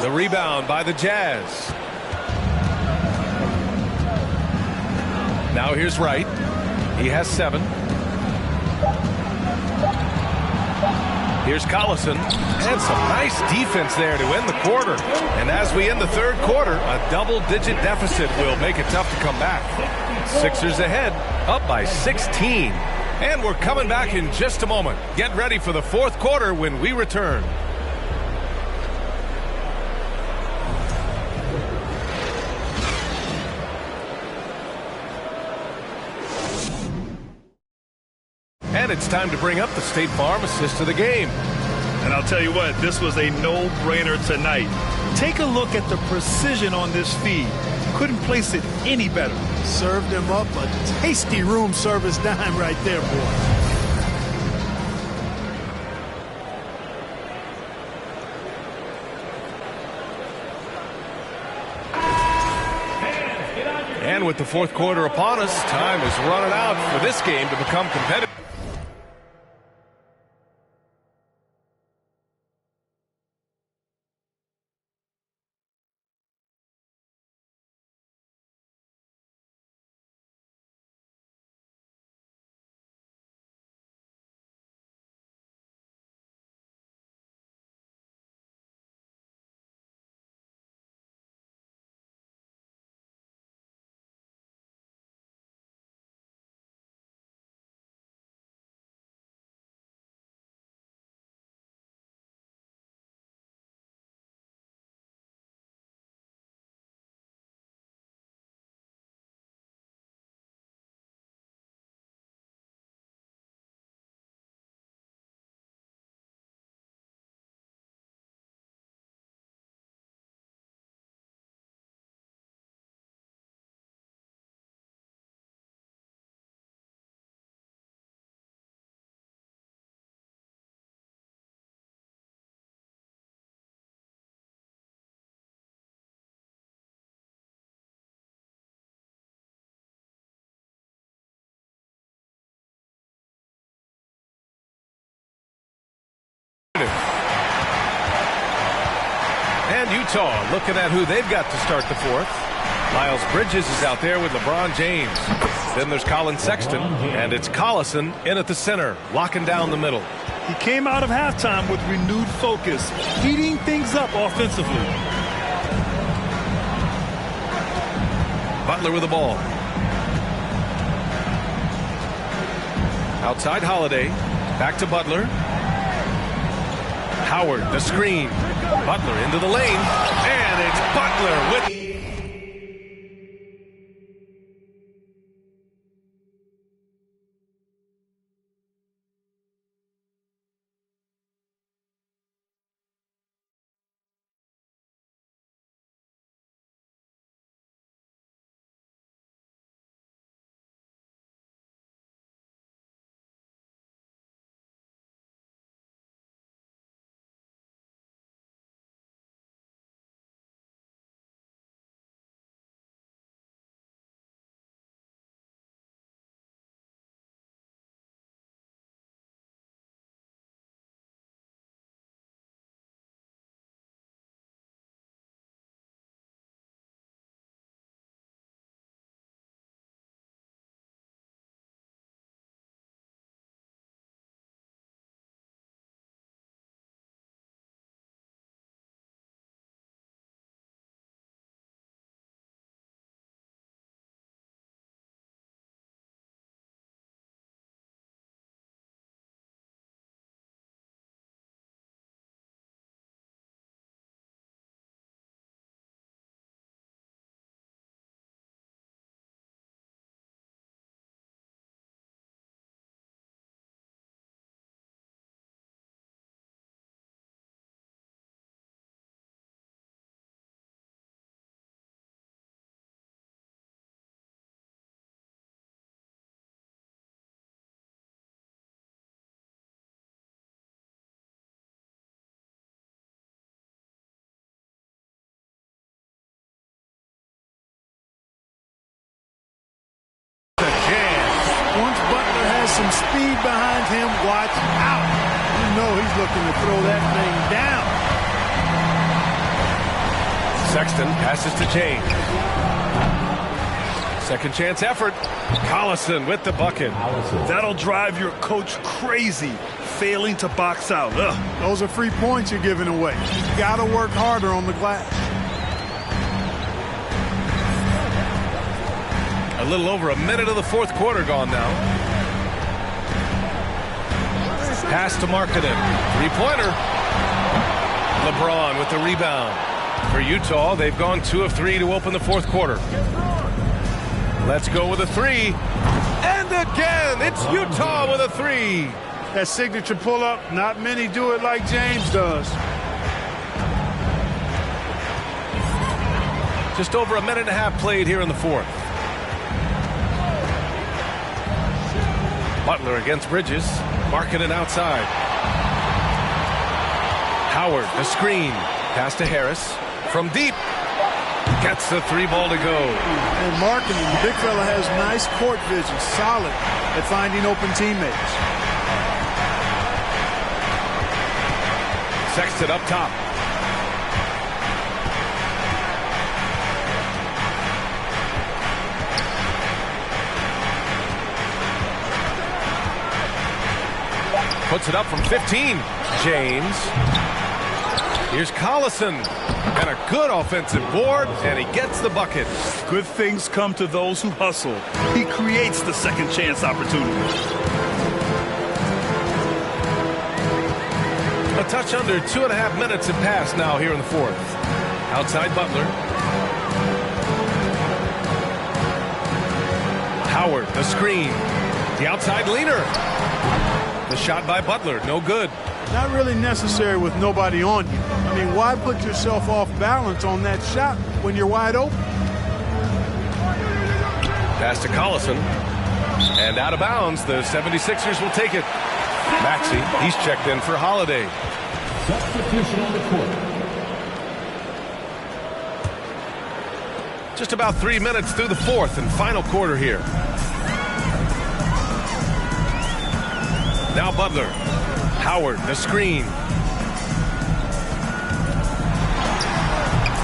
[SPEAKER 1] The rebound by the Jazz. Now here's Wright. He has 7. Here's Collison, and some nice defense there to end the quarter. And as we end the third quarter, a double-digit deficit will make it tough to come back. Sixers ahead, up by 16. And we're coming back in just a moment. Get ready for the fourth quarter when we return. And it's time to bring up the State Farm assist of the game.
[SPEAKER 4] And I'll tell you what, this was a no-brainer tonight. Take a look at the precision on this feed. Couldn't place it any better.
[SPEAKER 3] Served him up a tasty room service dime right there, boy.
[SPEAKER 1] And with the fourth quarter upon us, time is running out for this game to become competitive. And Utah looking at who they've got to start the fourth. Miles Bridges is out there with LeBron James. Then there's Colin Sexton, and it's Collison in at the center, locking down the middle.
[SPEAKER 4] He came out of halftime with renewed focus, heating things up offensively.
[SPEAKER 1] Butler with the ball. Outside Holiday. Back to Butler. Howard, the screen. Butler into the lane. And it's Butler with...
[SPEAKER 3] him, watch out. You know he's looking to throw that thing down.
[SPEAKER 1] Sexton passes to James. Second chance effort. Collison with the bucket.
[SPEAKER 4] That'll drive your coach crazy, failing to box out. Ugh.
[SPEAKER 3] Those are free points you're giving away. You got to work harder on the glass.
[SPEAKER 1] A little over a minute of the fourth quarter gone now. Pass to Markkanen. Three-pointer. LeBron with the rebound. For Utah, they've gone 2 of 3 to open the fourth quarter. Let's go with a three. And again, it's Utah with a three.
[SPEAKER 3] That signature pull-up, not many do it like James does.
[SPEAKER 1] Just over a minute and a half played here in the fourth. Butler against Bridges. Markkanen outside. Howard, the screen. Pass to Harris. From deep. Gets the three ball to go.
[SPEAKER 3] And Markkanen, the big fella, has nice court vision. Solid at finding open teammates.
[SPEAKER 1] Sexton up top. Puts it up from 15. James. Here's Collison. And a good offensive board, and he gets the bucket.
[SPEAKER 4] Good things come to those who hustle. He creates the second chance opportunity.
[SPEAKER 1] A touch under 2.5 minutes have passed now here in the fourth. Outside Butler. Howard, the screen. The outside leaner. The shot by Butler, no good.
[SPEAKER 3] Not really necessary with nobody on you. I mean, why put yourself off balance on that shot when you're wide open?
[SPEAKER 1] Pass to Collison. And out of bounds, the 76ers will take it. Maxey, he's checked in for Holiday.
[SPEAKER 5] Substitution on the court.
[SPEAKER 1] Just about 3 minutes through the fourth and final quarter here. Now Butler. Howard, the screen.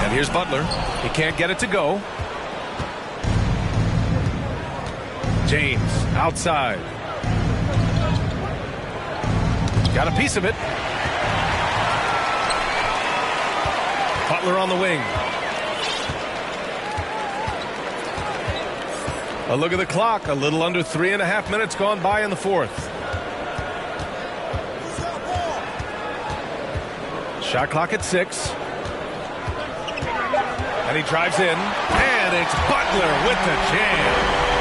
[SPEAKER 1] And here's Butler. He can't get it to go. James, outside. Got a piece of it. Butler on the wing. A look at the clock. A little under 3.5 minutes gone by in the fourth. Shot clock at 6. And he drives in. And it's Butler with the jam.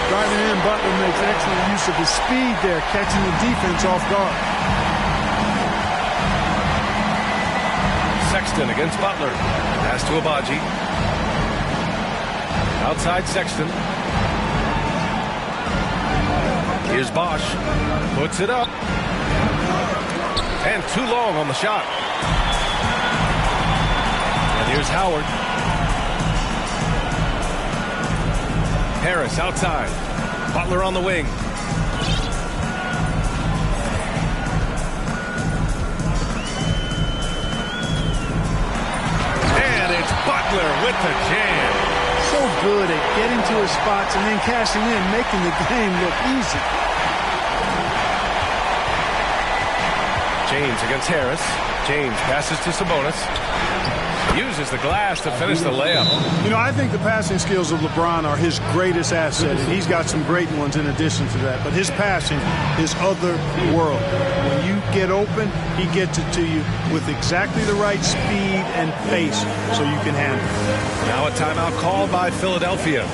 [SPEAKER 3] Driving in, Butler makes excellent use of his speed there, catching the defense off guard.
[SPEAKER 1] Sexton against Butler. Pass to Agbaji. Outside Sexton. Here's Bosch. Puts it up. And too long on the shot. And here's Howard. Harris outside. Butler on the wing. And it's Butler with the jam.
[SPEAKER 3] So good at getting to his spots and then cashing in, making the game look easy.
[SPEAKER 1] James against Harris. James passes to Sabonis. Uses the glass to finish the layup.
[SPEAKER 3] You know, I think the passing skills of LeBron are his greatest asset, and he's got some great ones in addition to that. But his passing is otherworldly. When you get open, he gets it to you with exactly the right speed and pace so you can handle it.
[SPEAKER 1] Now a timeout called by Philadelphia.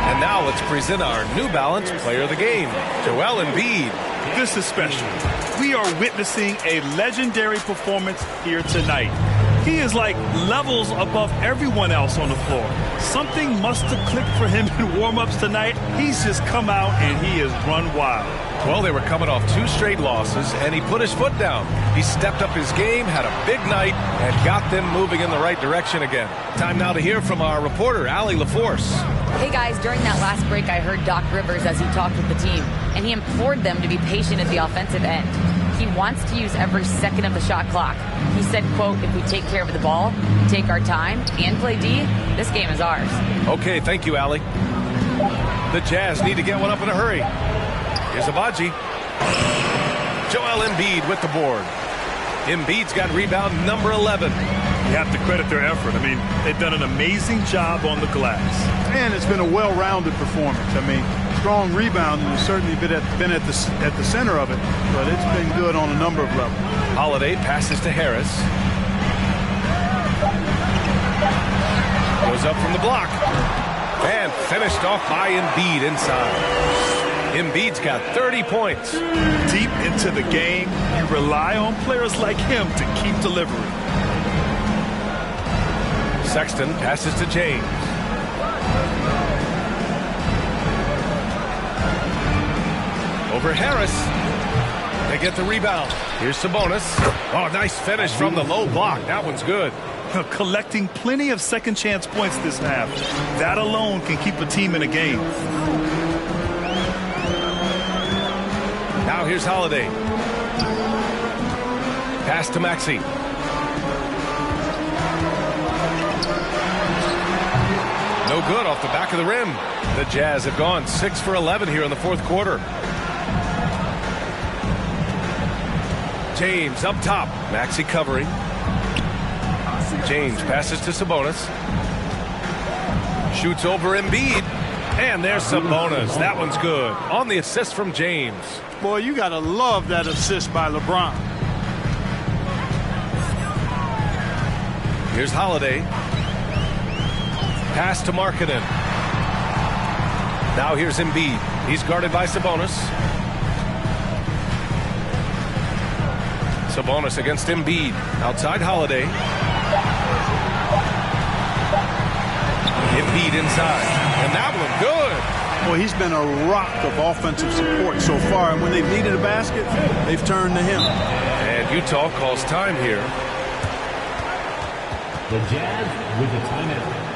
[SPEAKER 1] And now let's present our New Balance Player of the Game, Joel Embiid.
[SPEAKER 4] This is special. We are witnessing a legendary performance here tonight. He is like levels above everyone else on the floor. Something must have clicked for him in warm-ups tonight. He's just come out and he has run wild.
[SPEAKER 1] Well, they were coming off 2 straight losses, and he put his foot down. He stepped up his game, had a big night, and got them moving in the right direction again. Time now to hear from our reporter, Allie LaForce.
[SPEAKER 2] Hey guys, during that last break, I heard Doc Rivers as he talked with the team, and he implored them to be patient at the offensive end. He wants to use every second of the shot clock. He said, quote, if we take care of the ball, take our time, and play D, this game is ours.
[SPEAKER 1] Okay, thank you, Allie. The Jazz need to get one up in a hurry. Here's Abaji. Joel Embiid with the board. Embiid's got rebound number 11.
[SPEAKER 4] You have to credit their effort. I mean, they've done an amazing job on the glass.
[SPEAKER 3] And it's been a well-rounded performance. I mean, strong rebounding has certainly been at the center of it, but it's been good on a number of levels.
[SPEAKER 1] Holiday passes to Harris. Goes up from the block. And finished off by Embiid inside. Embiid's got 30 points.
[SPEAKER 4] Deep into the game, you rely on players like him to keep delivering.
[SPEAKER 1] Sexton passes to James. Over Harris. They get the rebound. Here's Sabonis. Oh, nice finish from the low block. That one's good.
[SPEAKER 4] Collecting plenty of second chance points this half. That alone can keep a team in a game.
[SPEAKER 1] Now here's Holiday. Pass to Maxey. No good off the back of the rim. The Jazz have gone 6 for 11 here in the fourth quarter. James up top. Maxey covering. James passes to Sabonis. Shoots over Embiid. And there's Sabonis. That one's good. On the assist from James.
[SPEAKER 3] Boy, you got to love that assist by LeBron.
[SPEAKER 1] Here's Holiday. Pass to Markkanen. Now here's Embiid. He's guarded by Sabonis. Sabonis against Embiid. Outside Holiday. Embiid inside. And that one good.
[SPEAKER 3] Well, he's been a rock of offensive support so far, and when they've needed a basket, they've turned to him.
[SPEAKER 1] And Utah calls time here.
[SPEAKER 5] The Jazz with the timeout.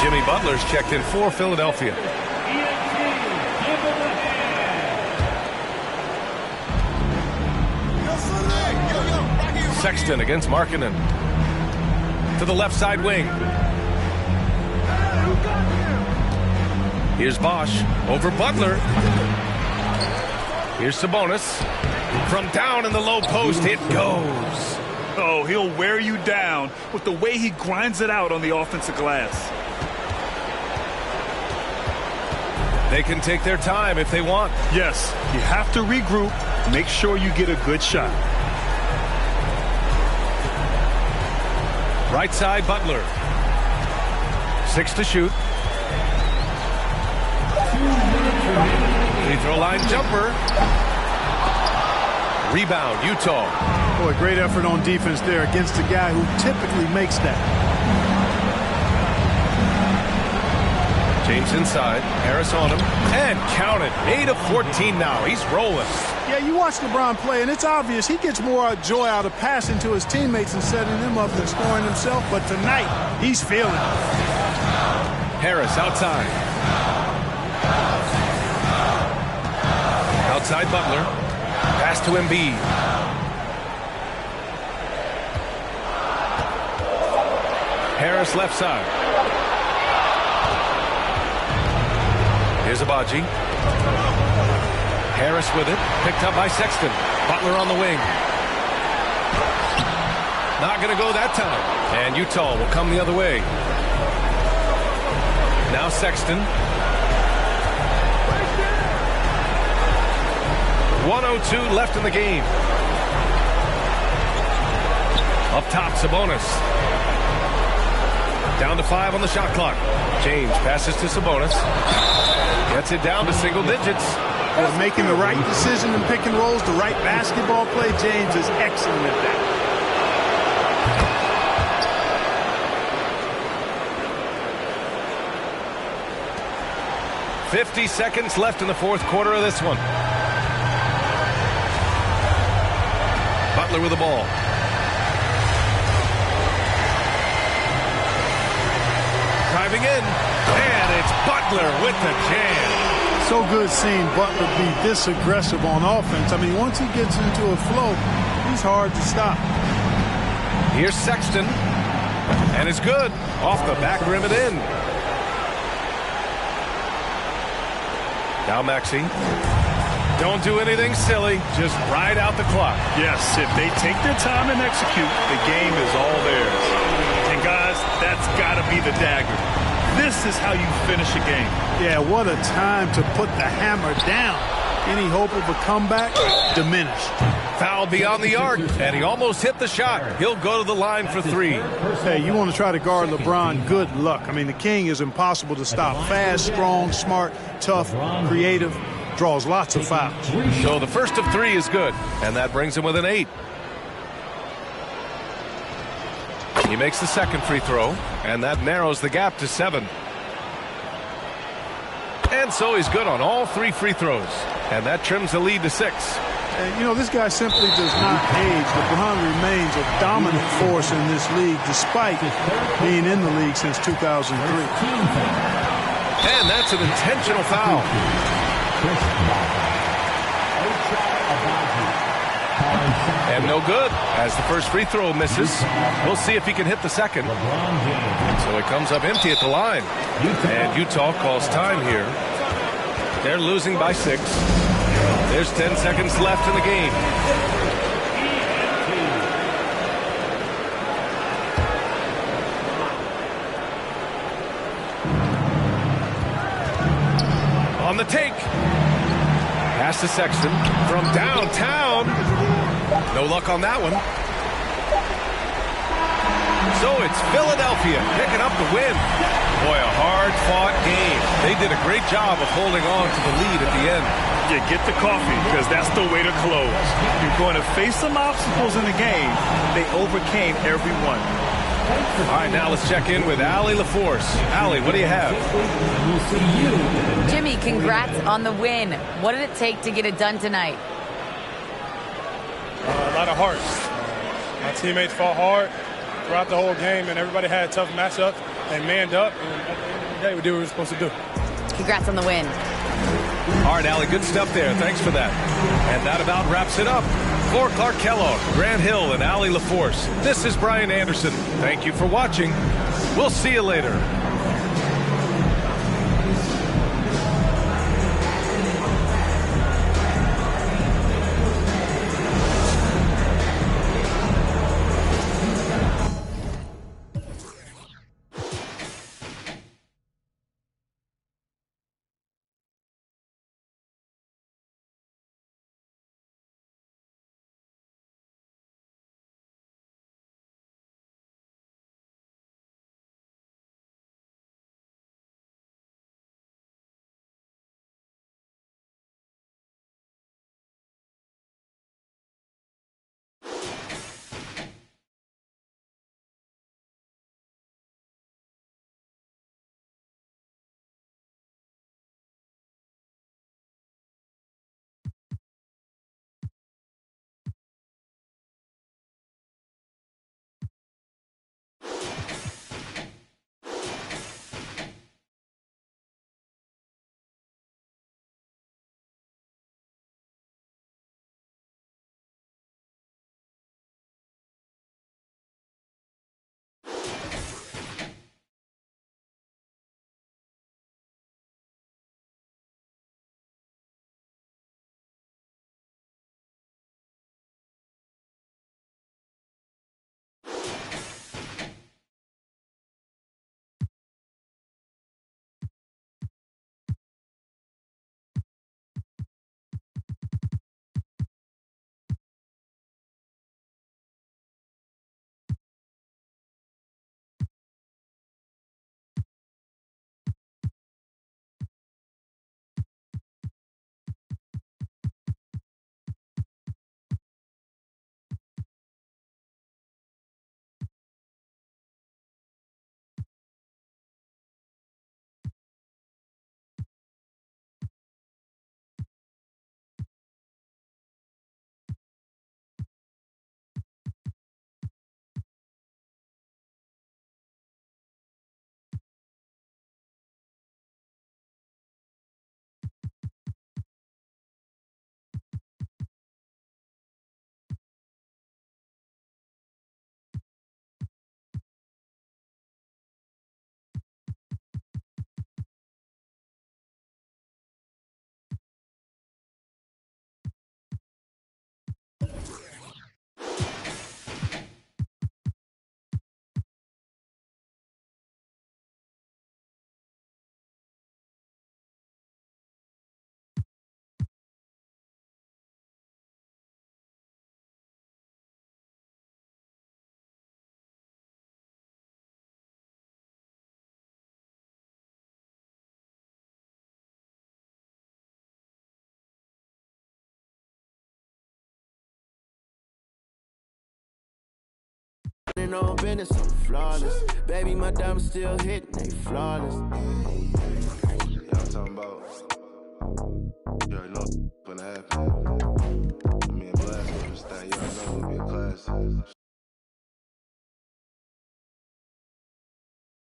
[SPEAKER 1] Jimmy Butler's checked in for Philadelphia. Sexton against Markkanen. To the left side wing. Here's Bosch over Butler. Here's Sabonis. From down in the low post, it goes.
[SPEAKER 4] Oh, he'll wear you down with the way he grinds it out on the offensive glass.
[SPEAKER 1] They can take their time if they want.
[SPEAKER 4] Yes, you have to regroup. Make sure you get a good shot.
[SPEAKER 1] Right side, Butler. 6 to shoot. Free throw line jumper. Rebound, Utah.
[SPEAKER 3] Boy, great effort on defense there against a guy who typically makes that.
[SPEAKER 1] James inside. Harris on him. And count it. 8 of 14 now. He's rolling.
[SPEAKER 3] Yeah, you watch LeBron play, and it's obvious he gets more joy out of passing to his teammates and setting them up than scoring himself. But tonight, he's feeling it.
[SPEAKER 1] Harris outside. Outside Butler. Pass to Embiid. Harris left side. Here's Abaji. Harris with it. Picked up by Sexton. Butler on the wing. Not going to go that time. And Utah will come the other way. Now Sexton. 1:02 left in the game. Up top, Sabonis. Down to 5 on the shot clock. James passes to Sabonis. Gets it down to single digits.
[SPEAKER 3] Well, making the right decision in pick and rolls, the right basketball play. James is excellent at that.
[SPEAKER 1] 50 seconds left in the fourth quarter of this one. Butler with the ball. Driving in, and it's Butler with the jam.
[SPEAKER 3] So good seeing Butler be this aggressive on offense. I mean, once he gets into a flow, he's hard to stop.
[SPEAKER 1] Here's Sexton, and it's good. Off the back rim and in. Now Maxey. Don't do anything silly. Just ride out the clock.
[SPEAKER 4] Yes, if they take their time and execute, the game is all theirs. And guys, that's got to be the dagger. This is how you finish a game.
[SPEAKER 3] Yeah, what a time to put the hammer down. Any hope of a comeback? Diminished.
[SPEAKER 1] Foul beyond the arc, and he almost hit the shot. He'll go to the line for three.
[SPEAKER 3] Hey, you want to try to guard LeBron, good luck. I mean, the King is impossible to stop. Fast, strong, smart, tough, creative, draws lots of fouls.
[SPEAKER 1] So the first of three is good, and that brings him with an 8. He makes the second free throw, and that narrows the gap to 7. And so he's good on all 3 free throws, and that trims the lead to 6.
[SPEAKER 3] And, you know, this guy simply does not age. LeBron remains a dominant force in this league, despite being in the league since 2003.
[SPEAKER 1] And that's an intentional foul. And no good, as the first free throw misses. We'll see if he can hit the second. So it comes up empty at the line. And Utah calls time here. They're losing by 6. There's 10 seconds left in the game. On the take. Pass to Sexton from downtown. No luck on that one. So it's Philadelphia picking up the win. Boy, a hard-fought game. They did a great job of holding on to the lead at the end.
[SPEAKER 4] Yeah, get the coffee, because that's the way to close. You're going to face some obstacles in the game. They overcame every one.
[SPEAKER 1] All right, now let's check in with Allie LaForce. Allie, what do you have?
[SPEAKER 2] Jimmy, congrats on the win. What did it take to get it done tonight?
[SPEAKER 9] A lot of heart. My teammates fought hard throughout the whole game, and everybody had tough matchups. They manned up, and at the end of the day, we did what we were supposed to do.
[SPEAKER 2] Congrats on the win.
[SPEAKER 1] All right, Allie, good stuff there. Thanks for that. And that about wraps it up. For Clark Kellogg, Grant Hill, and Allie LaForce, this is Brian Anderson. Thank you for watching. We'll see you later.
[SPEAKER 10] no business, I'm flawless. Baby, my diamonds still hitting, they flawless.
[SPEAKER 11] Y'all talking about, you already know what's gonna happen. Me and Blast, y'all know it'll be a classic.